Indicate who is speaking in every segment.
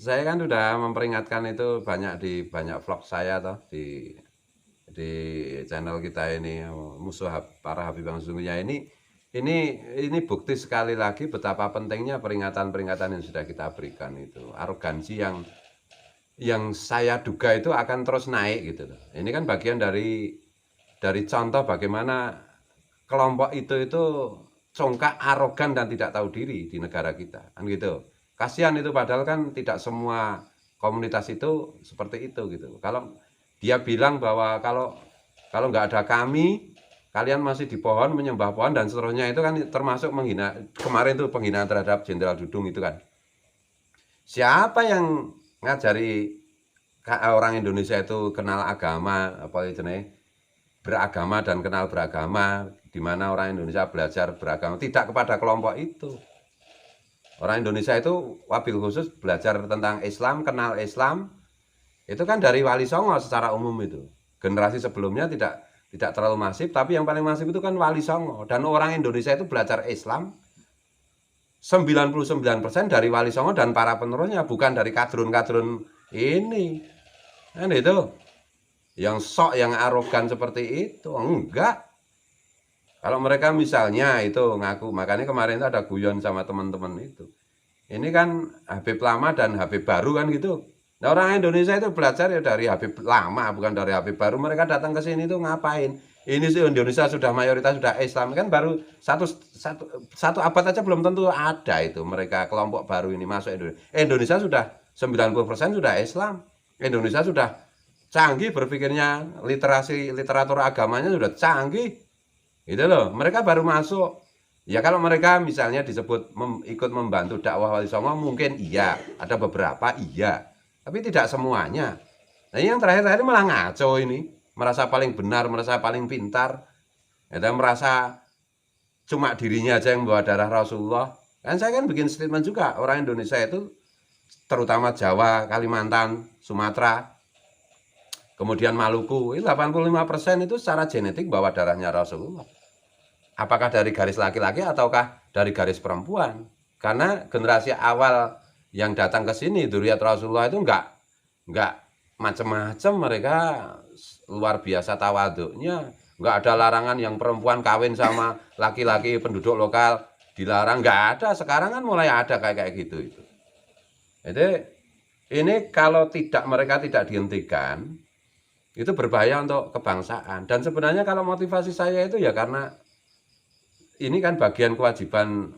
Speaker 1: saya kan sudah memperingatkan itu banyak di banyak vlog saya toh di channel kita ini musuh para Habib yang sesungguhnya ini bukti sekali lagi betapa pentingnya peringatan-peringatan yang sudah kita berikan itu. Arogansi yang saya duga itu akan terus naik gitu loh. Ini kan bagian dari contoh bagaimana kelompok itu congkak, arogan dan tidak tahu diri di negara kita. Kan gitu. Kasihan itu padahal kan tidak semua komunitas itu seperti itu gitu. Kalau dia bilang bahwa kalau nggak ada kami, kalian masih di pohon menyembah pohon dan seterusnya itu kan termasuk menghina. Kemarin itu penghinaan terhadap Jenderal Dudung itu kan. Siapa yang ngajari orang Indonesia itu kenal agama apa itu nih beragama dan kenal beragama di mana orang Indonesia belajar beragama tidak kepada kelompok itu. Orang Indonesia itu wabil khusus belajar tentang Islam, kenal Islam itu kan dari Wali Songo secara umum itu. Generasi sebelumnya tidak terlalu masif, tapi yang paling masif itu kan Wali Songo dan orang Indonesia itu belajar Islam 99% dari Wali Songo dan para penerusnya, bukan dari kadrun-kadrun ini. Kan itu. Yang sok, yang arogan seperti itu. Enggak. Kalau mereka misalnya itu ngaku, makanya kemarin itu ada guyon sama teman-teman itu. Ini kan Habib lama dan Habib baru kan gitu. Nah orang Indonesia itu belajar ya dari Habib lama, bukan dari Habib baru. Mereka datang ke sini tuh ngapain? Ini sih Indonesia sudah mayoritas sudah Islam kan baru satu abad aja belum tentu ada itu mereka kelompok baru ini masuk Indonesia. Indonesia sudah 90% sudah Islam. Indonesia sudah canggih berpikirnya, literatur agamanya sudah canggih. Gitu loh. Mereka baru masuk. Ya kalau mereka misalnya disebut ikut membantu dakwah Wali Songo mungkin iya, ada beberapa iya, tapi tidak semuanya. Nah yang terakhir-terakhir malah ngaco ini, merasa paling benar, merasa paling pintar, ya, merasa cuma dirinya aja yang membawa darah Rasulullah. Kan saya kan bikin statement juga, orang Indonesia itu terutama Jawa, Kalimantan, Sumatera, kemudian Maluku, itu 85% itu secara genetik bawa darahnya Rasulullah. Apakah dari garis laki-laki ataukah dari garis perempuan? Karena generasi awal yang datang ke sini dzurriyyat Rasulullah itu enggak macam-macam, mereka luar biasa tawaduknya, enggak ada larangan yang perempuan kawin sama laki-laki penduduk lokal dilarang, enggak ada. Sekarang kan mulai ada kayak gitu itu. Jadi ini kalau mereka tidak dihentikan itu berbahaya untuk kebangsaan. Dan sebenarnya kalau motivasi saya itu ya karena ini kan bagian kewajiban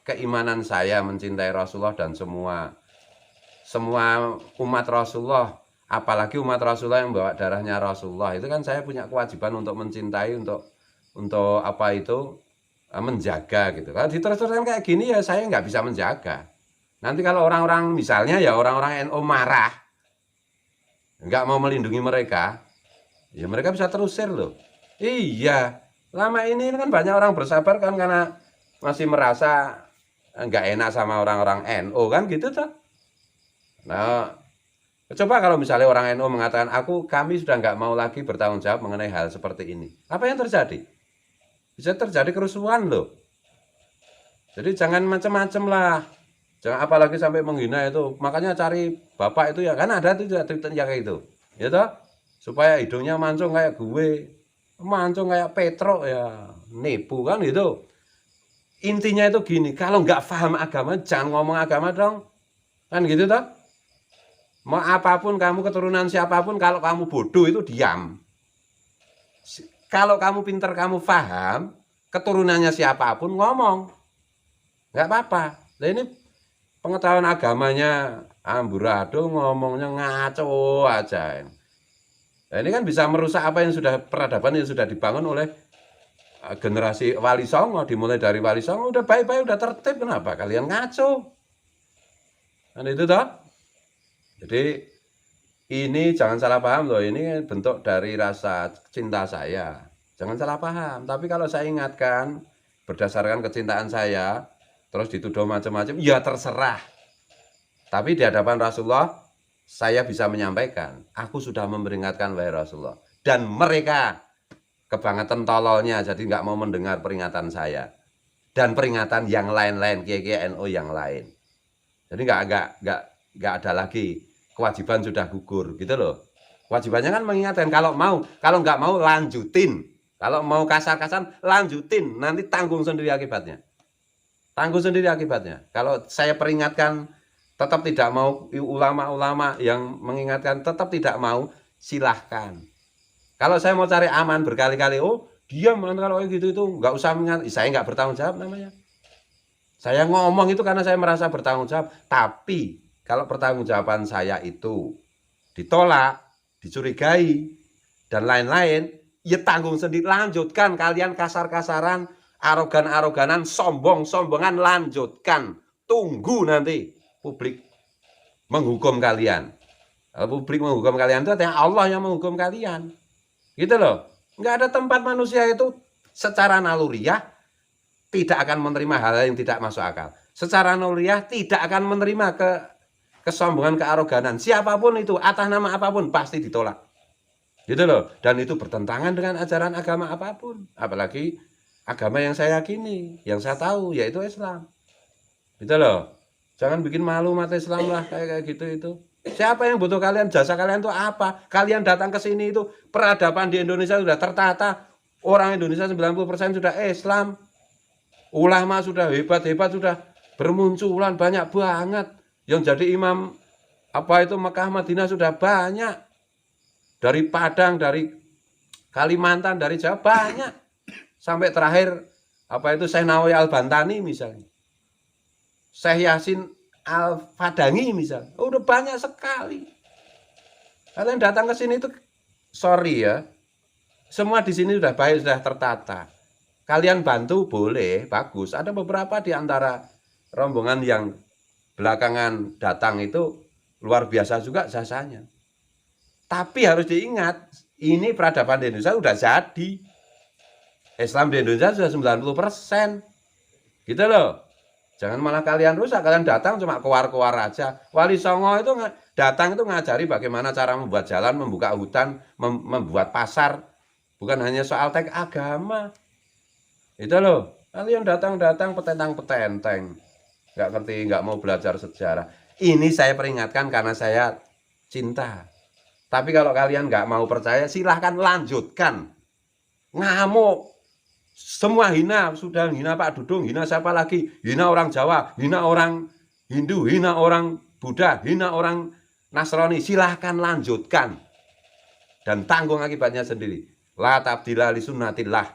Speaker 1: keimanan saya mencintai Rasulullah dan semua umat Rasulullah, apalagi umat Rasulullah yang bawa darahnya Rasulullah, itu kan saya punya kewajiban untuk mencintai, untuk apa itu menjaga gitu. Kalau diterus-teruskan kayak gini ya saya nggak bisa menjaga. Nanti kalau orang-orang misalnya ya orang-orang NU marah, nggak mau melindungi mereka, ya mereka bisa terusir loh. Iya, lama ini kan banyak orang bersabar kan karena masih merasa nggak enak sama orang-orang NU kan gitu tuh. Nah, coba kalau misalnya orang NU mengatakan kami sudah nggak mau lagi bertanggung jawab mengenai hal seperti ini. Apa yang terjadi? Bisa terjadi kerusuhan loh. Jadi jangan macam-macam lah. Jangan apalagi sampai menghina itu. Makanya cari bapak itu ya kan ada tuh tweetnya kayak gitu. Ya toh? Supaya hidungnya mancung kayak gue. Mancung kayak Petro ya nipu kan gitu. Intinya itu gini, kalau nggak paham agama jangan ngomong agama dong. Kan gitu toh? Mau apapun kamu keturunan siapapun kalau kamu bodoh itu diam. Kalau kamu pinter kamu paham keturunannya siapapun ngomong. Nggak apa-apa. Nah ini pengetahuan agamanya amburadul ngomongnya ngaco aja. Nah, ini kan bisa merusak apa yang sudah peradaban yang sudah dibangun oleh generasi Wali Songo, dimulai dari Wali Songo udah baik-baik udah tertib, kenapa kalian ngaco? Kan itu toh. Jadi ini jangan salah paham loh, ini bentuk dari rasa cinta saya. Jangan salah paham. Tapi kalau saya ingatkan berdasarkan kecintaan saya terus dituduh macam-macam, ya terserah. Tapi di hadapan Rasulullah saya bisa menyampaikan, aku sudah memperingatkan wahai Rasulullah. Dan mereka kebangetan tololnya, jadi nggak mau mendengar peringatan saya. Dan peringatan yang lain-lain, kiai-kiai NU yang lain. Jadi nggak ada lagi. Kewajiban sudah gugur, gitu loh. Kewajibannya kan mengingatkan, kalau nggak mau lanjutin. Kalau mau kasar-kasaran, lanjutin. Nanti tanggung sendiri akibatnya. Tanggung sendiri akibatnya. Kalau saya peringatkan, tetap tidak mau, ulama-ulama yang mengingatkan tetap tidak mau, silahkan. Kalau saya mau cari aman berkali-kali, oh diam, kalau gitu itu nggak usah mengingat, saya nggak bertanggung jawab namanya. Saya ngomong itu karena saya merasa bertanggung jawab. Tapi kalau pertanggungjawaban saya itu ditolak, dicurigai, dan lain-lain, ya tanggung sendiri, lanjutkan. Kalian kasar-kasaran, arogan-aroganan, sombong-sombongan, lanjutkan. Tunggu nanti publik menghukum kalian. Kalau publik menghukum kalian itu artinya Allah yang menghukum kalian. Gitu loh. Nggak ada tempat manusia itu secara naluriah tidak akan menerima hal yang tidak masuk akal. Secara naluriah tidak akan menerima kesombongan, kearoganan. Siapapun itu, atas nama apapun, pasti ditolak. Gitu loh. Dan itu bertentangan dengan ajaran agama apapun. Apalagi agama yang saya yakini, yang saya tahu, yaitu Islam. Gitu loh. Jangan bikin malu umat Islam lah, kayak gitu itu. Siapa yang butuh kalian? Jasa kalian itu apa? Kalian datang ke sini itu, peradaban di Indonesia sudah tertata. Orang Indonesia 90% sudah Islam. Ulama sudah hebat-hebat, sudah bermunculan banyak banget. Yang jadi imam Mekah Madinah sudah banyak. Dari Padang, dari Kalimantan, dari Jawa banyak. Sampai terakhir Syekh Nawawi Al-Bantani misalnya. Syekh Yasin Al-Fadangi misalnya. Udah banyak sekali. Kalian datang ke sini itu, sorry ya, semua di sini sudah baik, sudah tertata. Kalian bantu boleh, bagus. Ada beberapa di antara rombongan yang belakangan datang itu luar biasa juga jasanya. Tapi harus diingat, ini peradaban di Indonesia sudah jadi. Islam di Indonesia sudah 90%. Gitu loh. Jangan malah kalian rusak, kalian datang cuma keluar-keluar aja. Wali Songo itu datang itu ngajari bagaimana cara membuat jalan, membuka hutan, membuat pasar. Bukan hanya soal teks agama. Itu loh. Kalian datang petentang-petenteng. Nggak ngerti, nggak mau belajar sejarah. Ini saya peringatkan karena saya cinta. Tapi kalau kalian nggak mau percaya, silahkan lanjutkan. Ngamuk. Semua hina, sudah hina Pak Dudung, hina siapa lagi? Hina orang Jawa, hina orang Hindu, hina orang Buddha, hina orang Nasrani. Silahkan lanjutkan. Dan tanggung akibatnya sendiri. La tabdila li sunnatillah.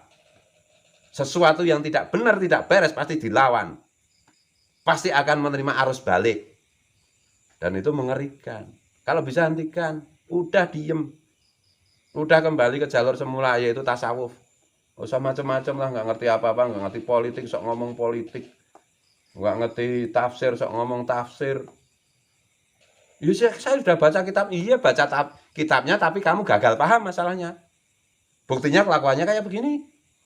Speaker 1: Sesuatu yang tidak benar, tidak beres, pasti dilawan. Pasti akan menerima arus balik. Dan itu mengerikan. Kalau bisa hentikan, udah diem. Udah kembali ke jalur semula, yaitu tasawuf. Gak usah macam-macam lah, nggak ngerti apa-apa, nggak ngerti politik, sok ngomong politik. Nggak ngerti tafsir, sok ngomong tafsir. Ya, saya sudah baca kitab, iya baca kitabnya, tapi kamu gagal paham masalahnya. Buktinya kelakuannya kayak begini.